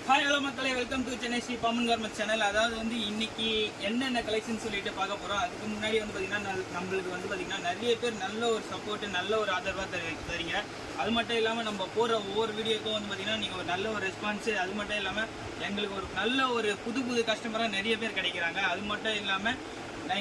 Hi hello மக்களே, welcome to Chennai Shri Baman garments channel. அதாவது வந்து இன்னைக்கு என்னென்ன கலெக்ஷன் சொல்லிட்டு பார்க்க போகிறோம். அதுக்கு முன்னாடி வந்து பார்த்தீங்கன்னா நம்மளுக்கு வந்து பார்த்தீங்கன்னா நிறைய பேர் நல்ல ஒரு சப்போர்ட்டு, நல்ல ஒரு ஆதரவாக தரீங்க. அது மட்டும் இல்லாமல் நம்ம போகிற ஒவ்வொரு வீடியோக்கும் வந்து பார்த்தீங்கன்னா நீங்கள் ஒரு நல்ல ஒரு ரெஸ்பான்ஸு, அது மட்டும் இல்லாமல் எங்களுக்கு ஒரு நல்ல ஒரு புது கஸ்டமராக நிறைய பேர் கிடைக்கிறாங்க. அது மட்டும் இல்லாமல்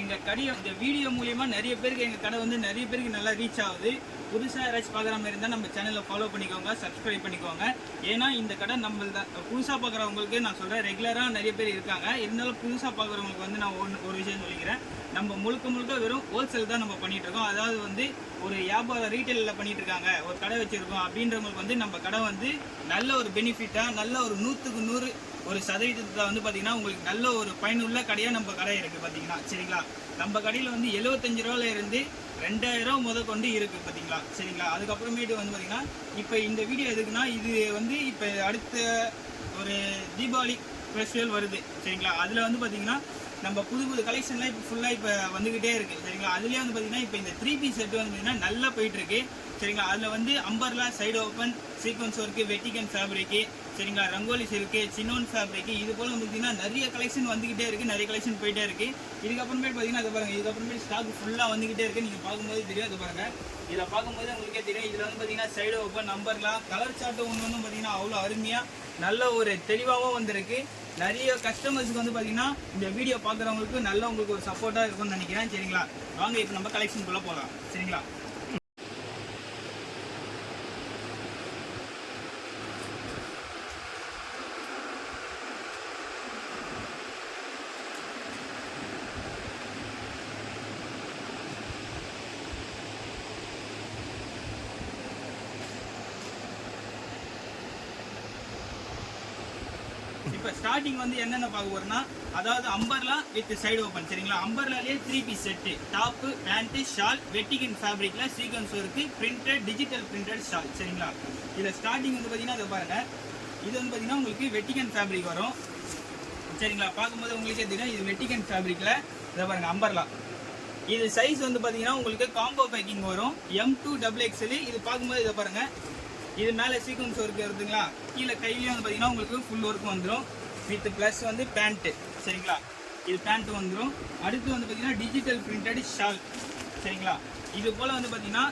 எங்கள் கடையை இந்த வீடியோ மூலியமாக நிறைய பேருக்கு எங்கள் கடை வந்து நிறைய பேருக்கு நல்லா ரீச் ஆகுது. புதுசாக யாராச்சும் பார்க்குற மாதிரி இருந்தால் நம்ம சேனலில் ஃபாலோ பண்ணிக்கோங்க, சப்ஸ்கிரைப் பண்ணிக்கோங்க. ஏன்னா இந்த கடை நம்ம தான் புதுசாக பார்க்குறவங்களுக்கு நான் சொல்கிறேன், ரெகுலராக நிறைய பேர் இருக்காங்க. இருந்தாலும் புதுசாக பார்க்குறவங்களுக்கு வந்து நான் ஒரு விஷயம் சொல்லிக்கிறேன். நம்ம முழுக்க வெறும் ஹோல்சேல் தான் நம்ம பண்ணிகிட்டு இருக்கோம். அதாவது வந்து ஒரு வியாபாரம் ரீட்டைலில் பண்ணிகிட்டு இருக்காங்க, ஒரு கடை வச்சுருக்கோம் அப்படின்றவங்களுக்கு வந்து நம்ம கடை வந்து நல்ல ஒரு பெனிஃபிட்டாக, நல்ல ஒரு 100க்கு 100 ஒரு சதவீதத்தை வந்து பார்த்தீங்கன்னா உங்களுக்கு நல்ல ஒரு பயனுள்ள கடையாக நம்ம கடை இருக்குது பார்த்தீங்கன்னா. சரிங்களா, நம்ம கடையில் வந்து 75 ரூபாயில இருந்து 2000 முதல் கொண்டு இருக்குது பார்த்தீங்களா. சரிங்களா, அதுக்கப்புறமேட்டு வந்து பார்த்தீங்கன்னா இப்போ இந்த வீடியோ எதுக்குன்னா, இது வந்து இப்போ அடுத்த ஒரு தீபாவளி ஃபெஸ்டிவல் வருது. சரிங்களா, அதில் வந்து பார்த்தீங்கன்னா நம்ம புது கலெக்ஷன்லாம் இப்போ ஃபுல்லாக இப்போ வந்துக்கிட்டே இருக்குது. சரிங்களா, அதுலேயே வந்து பார்த்தீங்கன்னா இப்போ இந்த 3 பீஸ் செட்டு வந்து பார்த்தீங்கன்னா நல்லா போயிட்டுருக்கு. சரிங்களா, அதில் வந்து umbrella, side open, sequins work, Vatican fabric, சரிங்களா, ரங்கோலி சில்க்கு, சின்னோன் ஃபேப்ரிக்கு, இது போல் வந்து பார்த்தீங்கன்னா நிறைய கலெக்ஷன் வந்துக்கிட்டே இருக்குது, நிறைய கலெக்ஷன் போயிட்டே இருக்குது. இதுக்கப்புறமேட்டு பார்த்தீங்கன்னா அது பாருங்கள், இதுக்கப்புறமேட்டு ஸ்டாக் ஃபுல்லாக வந்துக்கிட்டே இருக்குது. நீங்கள் பார்க்கும்போது தெரியும், அது பாருங்கள், இதில் பார்க்கும்போது உங்களுக்கே தெரியும். இதில் வந்து பார்த்தீங்கன்னா சைடு ஓப்பன், நம்பர்லாம், கலர் சார்ட்டு ஒன்று பார்த்தீங்கன்னா அவ்வளோ அருமையாக நல்ல ஒரு தெளிவாகவும் வந்திருக்கு. நிறைய கஸ்டமர்ஸுக்கு வந்து பார்த்தீங்கன்னா இந்த வீடியோ பார்க்குறவங்களுக்கு நல்ல உங்களுக்கு ஒரு சப்போர்ட்டாக இருக்கும்னு நினைக்கிறேன். சரிங்களா, வாங்க இப்போ நம்ம கலெக்ஷனுக்குள்ளே போகலாம். சரிங்களா, இப்போ ஸ்டார்டிங் வந்து என்னென்ன பார்க்க போறோம்னா, அதாவது அம்பர்லா வித் சைடு ஓப்பன். சரிங்களா, அம்பர்லாலேயே 3 piece set, top, pant, shawl, Vatican ஃபேப்ரிக்கில் sequins work, printed, digital printed shawl. சரிங்களா, இதில் ஸ்டார்டிங் வந்து பார்த்தீங்கன்னா அதை பாருங்கள், இது வந்து பார்த்தீங்கன்னா உங்களுக்கு வெட்டிகன் ஃபேப்ரிக் வரும். சரிங்களா, பார்க்கும்போது உங்களுக்கே தெரியும், இது வெட்டிகன் ஃபேப்ரிக்கில் இதை பாருங்கள் அம்பர்லா. இது சைஸ் வந்து பார்த்தீங்கன்னா உங்களுக்கு காம்போ பேக்கிங் வரும், M2 XXL. இது பார்க்கும்போது இதை பாருங்கள், இது மேலே சீக்வன்ஸ் ஒர்க் வருதுங்களா, கீழே கையிலையும் வந்து பார்த்தீங்கன்னா உங்களுக்கு ஃபுல் ஒர்க் வந்துடும் வித் ப்ளஸ் வந்து பேண்ட்டு. சரிங்களா, இது பேண்ட்டு வந்துடும். அடுத்து வந்து பார்த்தீங்கன்னா டிஜிட்டல் பிரிண்டட் ஷால். சரிங்களா, இது போல் வந்து பார்த்தீங்கன்னா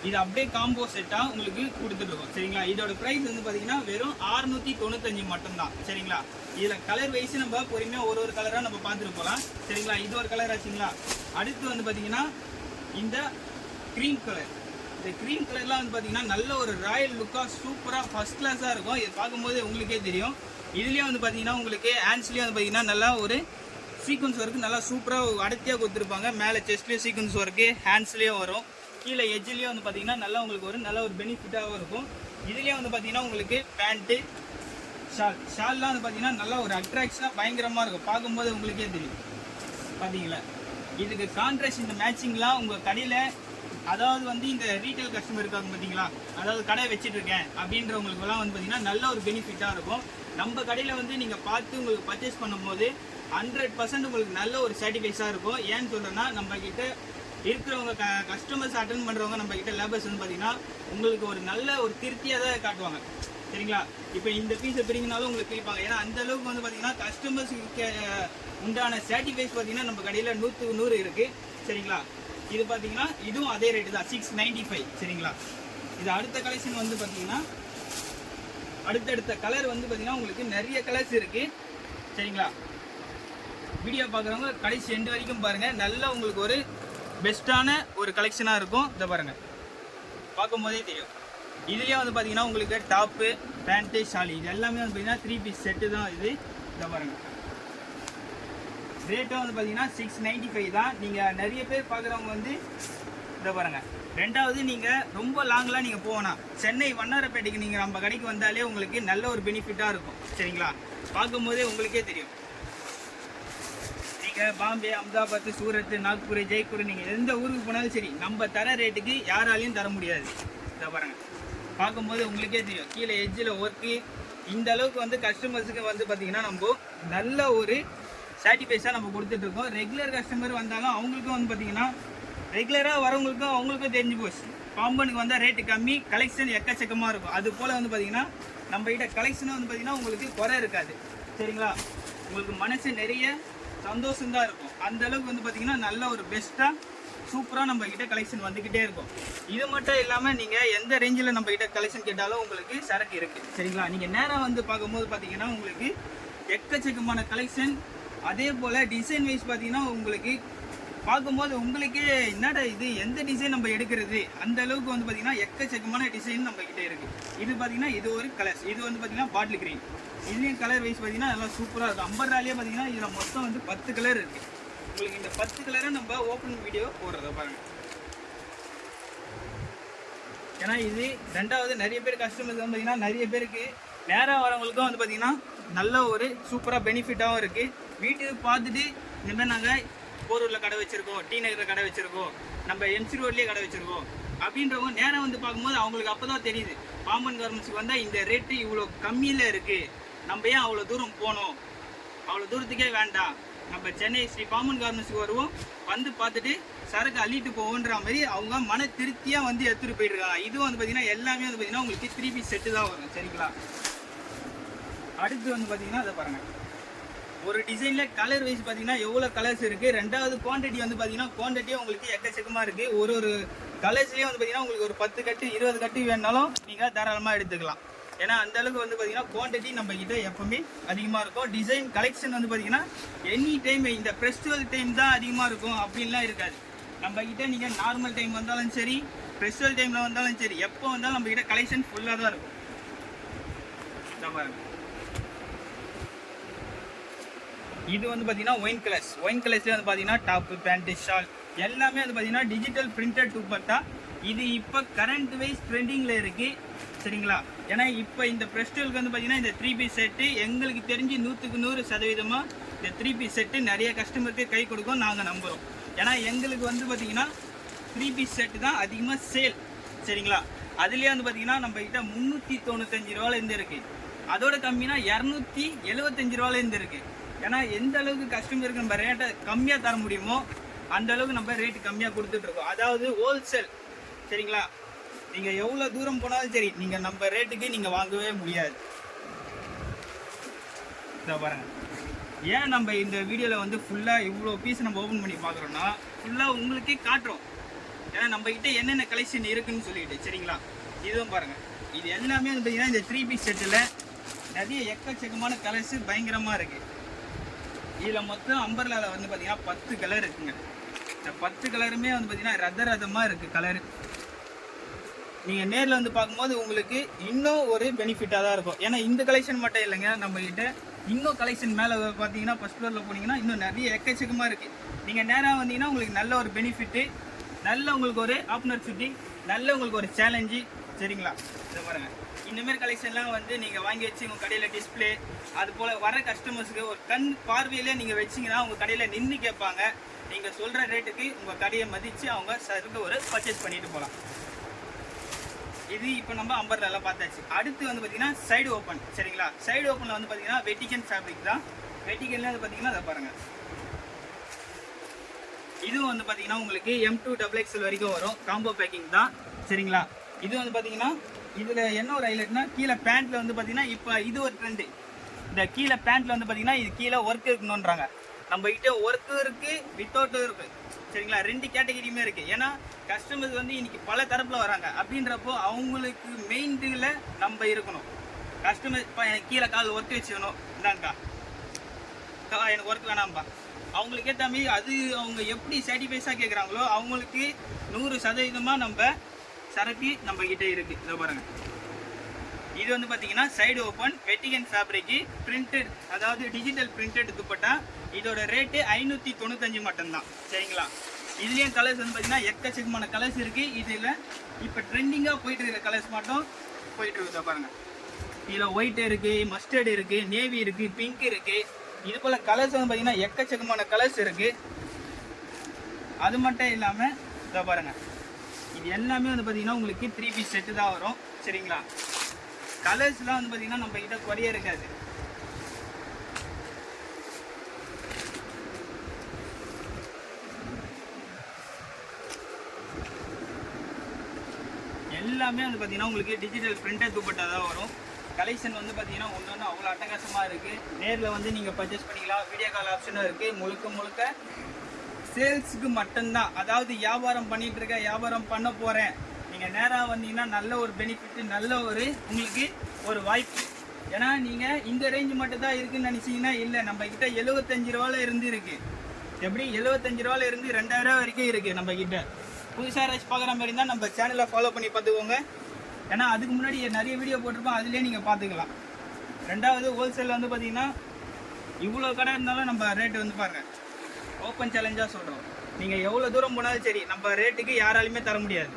இது அப்படியே காம்போ செட்டாக உங்களுக்கு கொடுத்துருக்கோம். சரிங்களா, இதோட ப்ரைஸ் வந்து பார்த்தீங்கன்னா வெறும் 695 மட்டும்தான். சரிங்களா, இதில் கலர் வைஸ் நம்ம பொறுமையாக ஒரு கலராக நம்ம பார்த்துட்டு போகலாம். சரிங்களா, இது ஒரு கலர் ஆச்சுங்களா. அடுத்து வந்து பார்த்தீங்கன்னா இந்த க்ரீம் கலர். இந்த க்ரீம் கலர்லாம் வந்து பார்த்தீங்கன்னா நல்ல ஒரு ராயல் லுக்காக சூப்பராக ஃபஸ்ட் கிளாஸாக இருக்கும். இது பார்க்கும்போது உங்களுக்கே தெரியும். இதுலேயே வந்து பார்த்தீங்கன்னா உங்களுக்கு ஹேண்ட்ஸ்லேயும் வந்து பார்த்தீங்கன்னா நல்லா ஒரு சீக்வன்ஸ் ஒர்க்கு நல்லா சூப்பராக அடர்த்தியாக கொடுத்துருப்பாங்க. மேலே செஸ்ட்லேயும் சீக்வன்ஸ் ஒர்க்கு, ஹேண்ட்ஸ்லேயும் வரும். கீழே எஜ்ஜிலையும் வந்து பார்த்தீங்கன்னா நல்லா உங்களுக்கு ஒரு நல்ல ஒரு பெனிஃபிட்டாகவும் இருக்கும். இதுலேயே வந்து பார்த்தீங்கன்னா உங்களுக்கு பேண்ட்டு, ஷால்லாம் வந்து பார்த்தீங்கன்னா நல்லா ஒரு அட்ராக்ஷனாக பயங்கரமாக இருக்கும். பார்க்கும்போது உங்களுக்கே தெரியும். பார்த்தீங்களா, இதுக்கு கான்ட்ராஸ்ட் இந்த மேட்சிங்லாம் உங்கள் கடையில், அதாவது வந்து இந்த ரீட்டைல் கஸ்டமர் இருக்காங்க பார்த்தீங்களா, அதாவது கடை வச்சுட்டு இருக்கேன் அப்படின்றவங்களுக்குலாம் வந்து பார்த்தீங்கன்னா நல்ல ஒரு பெனிஃபிட்டாக இருக்கும். நம்ம கடையில் வந்து நீங்கள் பார்த்து உங்களுக்கு பர்ச்சேஸ் பண்ணும்போது 100% உங்களுக்கு நல்ல ஒரு சாட்டிஸ்ஃபைஸாக இருக்கும். ஏன்னு சொல்கிறேன்னா, நம்ம கிட்ட இருக்கிறவங்க கஸ்டமர்ஸ் அட்டன் பண்ணுறவங்க நம்ம கிட்ட லேபர்ஸ் வந்து பார்த்தீங்கன்னா உங்களுக்கு ஒரு நல்ல ஒரு திருப்தியாக தான் காட்டுவாங்க. சரிங்களா, இப்போ இந்த பீஸை பிரிங்கினாலும் உங்களுக்கு பிரிப்பாங்க. ஏன்னா அந்த அளவுக்கு வந்து பார்த்தீங்கன்னா கஸ்டமர்ஸுக்கு உண்டான சாட்டிஸ்ஃபைஸ் பார்த்தீங்கன்னா நம்ம கடையில் 100க்கு 100 இருக்குது. சரிங்களா, இது பார்த்தீங்கன்னா இதுவும் அதே ரேட்டு தான், 695. சரிங்களா, இது அடுத்த கலெக்ஷன் வந்து பார்த்தீங்கன்னா அடுத்தடுத்த கலர் வந்து பார்த்தீங்கன்னா உங்களுக்கு நிறைய கலர்ஸ் இருக்குது. சரிங்களா, வீடியோ பார்க்குறவங்க கடைசி எண்டு வரைக்கும் பாருங்கள், நல்லா உங்களுக்கு ஒரு பெஸ்ட்டான ஒரு கலெக்ஷனாக இருக்கும். இதை பாருங்கள், பார்க்கும்போதே தெரியும். இதுலேயே வந்து பார்த்தீங்கன்னா உங்களுக்கு டாப்பு, பேண்ட்டு, ஷாலி, இது எல்லாமே வந்து பார்த்தீங்கன்னா 3 பீஸ் செட்டு தான் இது. இதை பாருங்கள், ரேட்டும் வந்து பார்த்தீங்கன்னா 695 தான். நீங்கள் நிறைய பேர் பார்க்குறவங்க வந்து இதை பாருங்கள். ரெண்டாவது, நீங்கள் ரொம்ப லாங்லாம் நீங்கள் போகணும், சென்னை வண்ணாரப்பேட்டைக்கு நீங்கள் நம்ம கடைக்கு வந்தாலே உங்களுக்கு நல்ல ஒரு பெனிஃபிட்டாக இருக்கும். சரிங்களா, பார்க்கும்போதே உங்களுக்கே தெரியும். நீங்கள் பாம்பே, அஹமதாபாத், சூரத், நாக்பூர், ஜெய்ப்பூர், நீங்கள் எந்த ஊருக்கு போனாலும் சரி, நம்ம தர ரேட்டுக்கு யாராலையும் தர முடியாது. இதை பாருங்கள், பார்க்கும்போது உங்களுக்கே தெரியும். கீழே எஜ்ஜில் ஒர்க்கு இந்த அளவுக்கு வந்து கஸ்டமர்ஸுக்கு வந்து பார்த்தீங்கன்னா நம்ம நல்ல ஒரு சாட்டிஸ்ஃபைஸாக நம்ம கொடுத்துட்ருக்கோம். ரெகுலர் கஸ்டமர் வந்தாலும் அவங்களுக்கும் வந்து பார்த்தீங்கன்னா ரெகுலராக வரவங்களுக்கும் அவங்களுக்கும் தெரிஞ்சு போச்சு, பாம்பனுக்கு வந்தால் ரேட்டு கம்மி, கலெக்ஷன் எக்கச்சக்கமாக இருக்கும். அது போல் வந்து பார்த்தீங்கன்னா நம்ம கிட்ட கலெக்ஷனும் வந்து பார்த்தீங்கன்னா உங்களுக்கு குறை இருக்காது சரிங்களா. உங்களுக்கு மனசு நிறைய சந்தோஷம் தான் இருக்கும். அந்த அளவுக்கு வந்து பார்த்தீங்கன்னா நல்ல ஒரு பெஸ்ட்டாக சூப்பராக நம்ம கிட்ட கலெக்ஷன் வந்துக்கிட்டே இருக்கும். இது மட்டும் இல்லாமல் நீங்கள் எந்த ரேஞ்சில் நம்ம கிட்ட கலெக்ஷன் கேட்டாலும் உங்களுக்கு சரக்கு இருக்குது சரிங்களா. நீங்கள் நேராக வந்து பார்க்கும்போது பார்த்தீங்கன்னா உங்களுக்கு எக்கச்சக்கமான கலெக்ஷன், அதே போல் டிசைன் வைஸ் பார்த்தீங்கன்னா உங்களுக்கு பார்க்கும்போது உங்களுக்கே என்னடா இது எந்த டிசைன் நம்ம எடுக்கிறது, அந்த அளவுக்கு வந்து பார்த்தீங்கன்னா எக்கச்சக்கமான டிசைன் நம்ம கிட்டே இருக்குது. இது பார்த்தீங்கன்னா இது ஒரு கலர்ஸ், இது வந்து பார்த்தீங்கன்னா பாட்டில் கிரீன், இதுலேயும் கலர் வைஸ் பார்த்தீங்கன்னா நல்லா சூப்பராக இருக்கும். அம்பர்லாலே பார்த்தீங்கன்னா இதில் மொத்தம் வந்து 10 கலர் இருக்குது. உங்களுக்கு இந்த 10 கலரை நம்ம ஓப்பன் வீடியோ போடுறத பாருங்கள். ஏன்னா இது ரெண்டாவது நிறைய பேர் கஸ்டமர்ஸ் வந்து பார்த்தீங்கன்னா நிறைய பேருக்கு நேராக வரவங்களுக்கும் வந்து பார்த்தீங்கன்னா நல்ல ஒரு சூப்பராக பெனிஃபிட்டாகவும் இருக்குது. வீட்டுக்கு பார்த்துட்டு இந்த மாதிரி நாங்கள் போரூரில் கடை வச்சுருக்கோம், டி நகரில் கடை வச்சுருக்கோம், நம்ம எம்சி ரோட்லேயே கடை வச்சுருக்கோம் அப்படின்றவங்க நேராக வந்து பார்க்கும்போது அவங்களுக்கு அப்போ தான் தெரியுது பாம்பன் கார்மெண்ட்ஸுக்கு வந்தால் இந்த ரேட்டு இவ்வளோ கம்மியில் இருக்குது, நம்ம ஏன் அவ்வளோ தூரம் போகணும், அவ்வளோ தூரத்துக்கே வேண்டாம், நம்ம சென்னை ஸ்ரீ பாம்பன் கார்மெண்ட்ஸுக்கு வருவோம், வந்து பார்த்துட்டு சரக்கு அள்ளிட்டு போவோன்ற மாதிரி அவங்க மன திருப்தியாக வந்து எடுத்துகிட்டு போயிட்டுருக்காங்க. இதுவும் வந்து பார்த்தீங்கன்னா எல்லாமே வந்து பார்த்தீங்கன்னா உங்களுக்கு 3 பீஸ் செட்டு தான் வரும் சரிங்களா. அடுத்து வந்து பார்த்தீங்கன்னா அதை பாருங்கள், ஒரு டிசைனில் கலர் வைஸ் பார்த்தீங்கன்னா எவ்வளோ கலர்ஸ் இருக்குது. ரெண்டாவது குவான்டிட்டி வந்து பார்த்தீங்கன்னா குவான்டிட்டியும் உங்களுக்கு எக்கச்சக்கமாக இருக்குது. ஒரு கலர்ஸ்லேயும் வந்து பார்த்தீங்கன்னா உங்களுக்கு ஒரு 10 கட்டு 20 கட்டு வேணாலும் நீங்கள் தாராளமாக எடுத்துக்கலாம். ஏன்னா அந்தளவுக்கு வந்து பார்த்தீங்கன்னா குவான்டிட்டி நம்ம கிட்ட எப்பவுமே அதிகமாக இருக்கும். டிசைன் கலெக்ஷன் வந்து பார்த்தீங்கன்னா எனி டைம் இந்த ஃபெஸ்டிவல் டைம் தான் அதிகமாக இருக்கும் அப்படின்லாம் இருக்காது. நம்ம கிட்ட நீங்கள் நார்மல் டைம் வந்தாலும் சரி, ஃபெஸ்டிவல் டைமில் வந்தாலும் சரி, எப்போ வந்தாலும் நம்ம கிட்ட கலெக்ஷன் ஃபுல்லாக தான் இருக்கும். இது வந்து பார்த்தீங்கன்னா ஒயின் கலர்ஸ்லேயே வந்து பார்த்தீங்கன்னா டாப்பு பேண்ட்டு ஷால் எல்லாமே வந்து பார்த்தீங்கன்னா டிஜிட்டல் பிரிண்டட் துப்பட்டா. இது இப்போ கரண்ட் வைஸ் ட்ரெண்டிங்கில் இருக்குது சரிங்களா. ஏன்னா இப்போ இந்த ஃபெஸ்டிவலுக்கு வந்து பார்த்தீங்கன்னா இந்த 3 பீஸ் செட்டு எங்களுக்கு தெரிஞ்சு 100% இந்த 3 பீஸ் செட்டு நிறைய கஸ்டமருக்கு கை கொடுக்கும் நாங்கள் நம்புகிறோம். ஏன்னா எங்களுக்கு வந்து பார்த்தீங்கன்னா 3 பீஸ் செட்டு தான் அதிகமாக சேல் சரிங்களா. அதுலேயே வந்து பார்த்தீங்கன்னா நம்ம கிட்ட 395 ரூபாலேருந்து இருக்குது, அதோட கம்மினா 275 ரூபாலேருந்து இருக்குது. ஏன்னா எந்த அளவுக்கு கஸ்டமருக்கு நம்ம ரேட்டை கம்மியாக தர முடியுமோ அந்த அளவுக்கு நம்ம ரேட்டு கம்மியாக கொடுத்துட்ருக்கோம். அதாவது ஹோல்சேல் சரிங்களா. நீங்கள் எவ்வளோ தூரம் போனாலும் சரி நீங்கள் நம்ம ரேட்டுக்கு நீங்கள் வாங்கவே முடியாது. இதை பாருங்க, ஏன் நம்ம இந்த வீடியோவில் வந்து ஃபுல்லாக இவ்வளோ பீஸ் நம்ம ஓப்பன் பண்ணி பார்க்குறோன்னா ஃபுல்லாக உங்களுக்கே காட்டுறோம். ஏன்னா நம்மக்கிட்ட என்னென்ன கலெக்ஷன் இருக்குதுன்னு சொல்லிட்டு சரிங்களா. இதுவும் பாருங்கள், இது எல்லாமே வந்து பார்த்தீங்கன்னா இந்த 3 பீஸ் செட்டில் நிறைய எக்கச்சக்கமான கலர்ஸு பயங்கரமாக இருக்குது. இதில் மொத்தம் அம்பர்லாவில் வந்து பார்த்தீங்கன்னா 10 கலர் இருக்குங்க. இந்த 10 கலருமே வந்து பார்த்தீங்கன்னா ரதமாக இருக்குது கலரு. நீங்கள் நேரில் வந்து பார்க்கும்போது உங்களுக்கு இன்னும் ஒரு பெனிஃபிட்டாக தான் இருக்கும். ஏன்னா இந்த கலெக்ஷன் மட்டும் இல்லைங்க, நம்மக்கிட்ட இன்னும் கலெக்ஷன் மேலே பார்த்தீங்கன்னா ஃபஸ்ட் ஃப்ளோரில் போனீங்கன்னா இன்னும் நிறைய எக்கச்சக்கமாக இருக்குது. நீங்கள் நேராக வந்தீங்கன்னா உங்களுக்கு நல்ல ஒரு பெனிஃபிட்டு, நல்ல உங்களுக்கு ஒரு ஆப்பர்ச்சுனிட்டி, நல்ல உங்களுக்கு ஒரு சேலஞ்சு சரிங்களா. இதை பாருங்கள், இந்தமாரி கலெக்ஷன்லாம் வந்து நீங்கள் வாங்கி வச்சு உங்கள் கடையில் டிஸ்பிளே, அது போல் வர கஸ்டமர்ஸுக்கு ஒரு கண் பார்வையிலே நீங்கள் வச்சிங்கன்னா உங்கள் கடையில் நின்று கேட்பாங்க. நீங்கள் சொல்கிற ரேட்டுக்கு உங்கள் கடையை மதித்து அவங்க சருக்கு ஒரு பர்ச்சேஸ் பண்ணிட்டு போகலாம். இது இப்போ நம்ம அம்பர்லாவில் பார்த்தாச்சு. அடுத்து வந்து பார்த்தீங்கன்னா சைடு ஓப்பன் சரிங்களா. சைடு ஓப்பனில் வந்து பார்த்தீங்கன்னா வெட்டிகன் ஃபேப்ரிக் தான். வெட்டிகன்ல வந்து பார்த்தீங்கன்னா அதை பாருங்கள், இதுவும் வந்து பார்த்தீங்கன்னா உங்களுக்கு M2 XXL வரைக்கும் வரும். காம்போ பேக்கிங் தான் சரிங்களா. இது வந்து பார்த்தீங்கன்னா இதில் என்ன ஒரு ஹைலைட்னா கீழே பேண்ட்டில் வந்து பார்த்தீங்கன்னா இப்போ இது ஒரு ட்ரெண்டு. இந்த கீழே பேண்ட்டில் வந்து பார்த்தீங்கன்னா இது கீழே ஒர்க் இருக்கணுன்றாங்க. நம்மகிட்ட ஒர்க்கும் இருக்குது வித்தவுட்டும் இருக்குது சரிங்களா. 2 கேட்டகிரியுமே இருக்குது. ஏன்னா கஸ்டமர்ஸ் வந்து இன்றைக்கி பல தரப்பில் வராங்க அப்படின்றப்போ அவங்களுக்கு மெயின் இதில் நம்ம இருக்கணும். கஸ்டமர் இப்போ எனக்கு கீழே கால் ஒர்க் வச்சுக்கணும், இந்தாங்கக்கா எனக்கு ஒர்க் வேணாம்ப்பா, அவங்களுக்கு ஏற்ற மாதிரி அது அவங்க எப்படி சாட்டிஸ்ஃபைஸாக கேட்குறாங்களோ அவங்களுக்கு 100% நம்ம சரக்கு நம்மக்கிட்ட இருக்குது. இதை பாருங்கள், இது வந்து பார்த்தீங்கன்னா சைடு ஓப்பன் வெட்டிகன் ஃபேப்ரிக்கு பிரிண்டட், அதாவது டிஜிட்டல் பிரிண்டட் துப்பட்டா. இதோட ரேட்டு 595 மட்டும்தான் சரிங்களா. இதுலேயும் கலர்ஸ் வந்து பார்த்தீங்கன்னா எக்கச்சக்கமான கலர்ஸ் இருக்குது. இதில் இப்போ ட்ரெண்டிங்காக போயிட்டு இருக்கிற கலர்ஸ் மட்டும் போயிட்டு இருக்குதா பாருங்கள். இதில் ஒயிட் இருக்குது, மஸ்டர்டு இருக்குது, நேவி இருக்குது, பிங்க் இருக்குது. இது போல் கலர்ஸ் வந்து பார்த்தீங்கன்னா எக்கச்சக்கமான கலர்ஸ் இருக்குது. அது மட்டும் இல்லாமல் இதை பாருங்கள், இது எல்லாமே வந்து பார்த்தீங்கன்னா உங்களுக்கு 3 பீஸ் செட்டு தான் வரும் சரிங்களா. கலர்ஸ்லாம் வந்து பார்த்தீங்கன்னா நம்ம கிட்ட குறைய இருக்காது. எல்லாமே வந்து பார்த்தீங்கன்னா உங்களுக்கு டிஜிட்டல் பிரிண்டட் துப்பட்டா தான் வரும். கலெக்ஷன் வந்து பார்த்தீங்கன்னா ஒன்று அவ்வளோ அட்டகாசமாக இருக்குது. நேரில் வந்து நீங்கள் பர்ச்சேஸ் பண்ணிக்கலாம். வீடியோ கால் ஆப்ஷனும் இருக்குது. முழுக்க சேல்ஸுக்கு மட்டும்தான். அதாவது வியாபாரம் பண்ணிகிட்டு இருக்க, வியாபாரம் பண்ண போகிறேன், நீங்கள் நேராக வந்தீங்கன்னா நல்ல ஒரு பெனிஃபிட், நல்ல ஒரு உங்களுக்கு ஒரு வாய்ப்பு. ஏன்னா நீங்கள் இந்த ரேஞ்சு மட்டும் தான் இருக்குதுன்னு நினச்சிங்கன்னா இல்லை, நம்மக்கிட்ட 75 ரூபாவில் இருந்து இருக்குது. எப்படி 75 ரூபாவில் இருந்து 2000 வரைக்கும் இருக்குது நம்மக்கிட்ட. புதுசாக ஏதாச்சும் பார்க்குற மாதிரி இருந்தால் நம்ம சேனலை ஃபாலோ பண்ணி பார்த்துக்கோங்க. ஏன்னா அதுக்கு முன்னாடி நிறைய வீடியோ போட்டிருப்போம், அதுலேயே நீங்கள் பார்த்துக்கலாம். ரெண்டாவது ஹோல்சேலில் வந்து பார்த்தீங்கன்னா இவ்வளோ கடை இருந்தாலும் நம்ம ரேட்டு வந்து பாருங்கள், ஓப்பன் சேலஞ்சாக சொல்கிறோம். நீங்கள் எவ்வளோ தூரம் போனாலும் சரி நம்ம ரேட்டுக்கு யாராலையுமே தர முடியாது.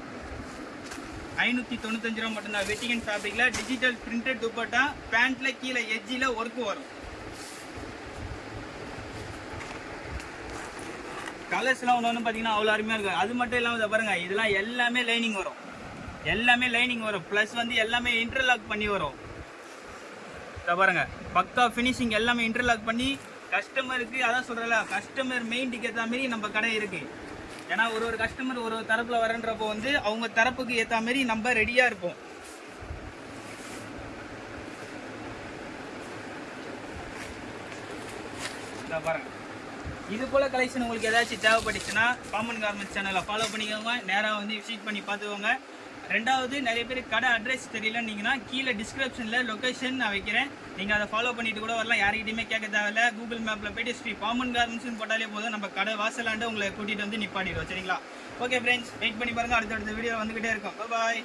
595 ரூபா மட்டும்தான். வெட்டிங் அண்ட் ஃபேப்ரிக்கில் டிஜிட்டல் பிரிண்டட் துப்பட்டா, பேண்ட்டில் கீழே எஜ்ஜில் ஒர்க்கு வரும். கலர்ஸ்லாம் ஒன்று பார்த்தீங்கன்னா அவ்வளோ அருமையாக இருக்கும். அது மட்டும் இல்லாமல் இதை பாருங்கள், இதெல்லாம் எல்லாமே லைனிங் வரும், எல்லாமே லைனிங் வரும். ப்ளஸ் வந்து எல்லாமே இன்டர்லாக் பண்ணி வரும். இதை பாருங்கள், பக்கா ஃபினிஷிங், எல்லாமே இன்டர்லாக் பண்ணி கஸ்டமருக்கு, அதான் சொல்கிறல, கஸ்டமர் மெயின்ட்டுக்கு ஏற்ற மாரி நம்ம கடை இருக்குது. ஏன்னா ஒரு கஸ்டமர் ஒரு தரப்பில் வரன்றப்போ வந்து அவங்க தரப்புக்கு ஏற்ற மாரி நம்ம ரெடியாக இருப்போம். இதை பாருங்கள், இது போல் கலெக்ஷன் உங்களுக்கு ஏதாச்சும் தேவைப்பட்டுச்சுன்னா பாமன் கார்மெண்ட்ஸ் சேனலை ஃபாலோ பண்ணிக்கோங்க. நேராக வந்து விசிட் பண்ணி பார்த்துக்கோங்க. ரெண்டாவது, நிறைய பேர் கடை அட்ரஸ் தெரியலன்னீங்கன்னா கீழே டிஸ்கிரிப்ஷனில் லொக்கேஷன் நான் வைக்கிறேன், நீங்கள் அதை ஃபாலோ பண்ணிட்டு கூட வரலாம். யார்கிட்டையுமே கேட்க தேவையில்ல. கூகுள் மேப்பில் போய்ட்டு ஸ்ரீ பாமன் கார்மெண்ட்ஸ்னு போட்டாலே போதும், நம்ம கடை வாசலாண்டு உங்களை கூட்டிகிட்டு வந்து நிப்பாட்டிடுவோம். சரிங்களா? ஓகே ஃப்ரெண்ட்ஸ், வெயிட் பண்ணி பாருங்கள். அடுத்தடுத்த வீடியோ வந்துக்கிட்டே இருக்கும். பாய்.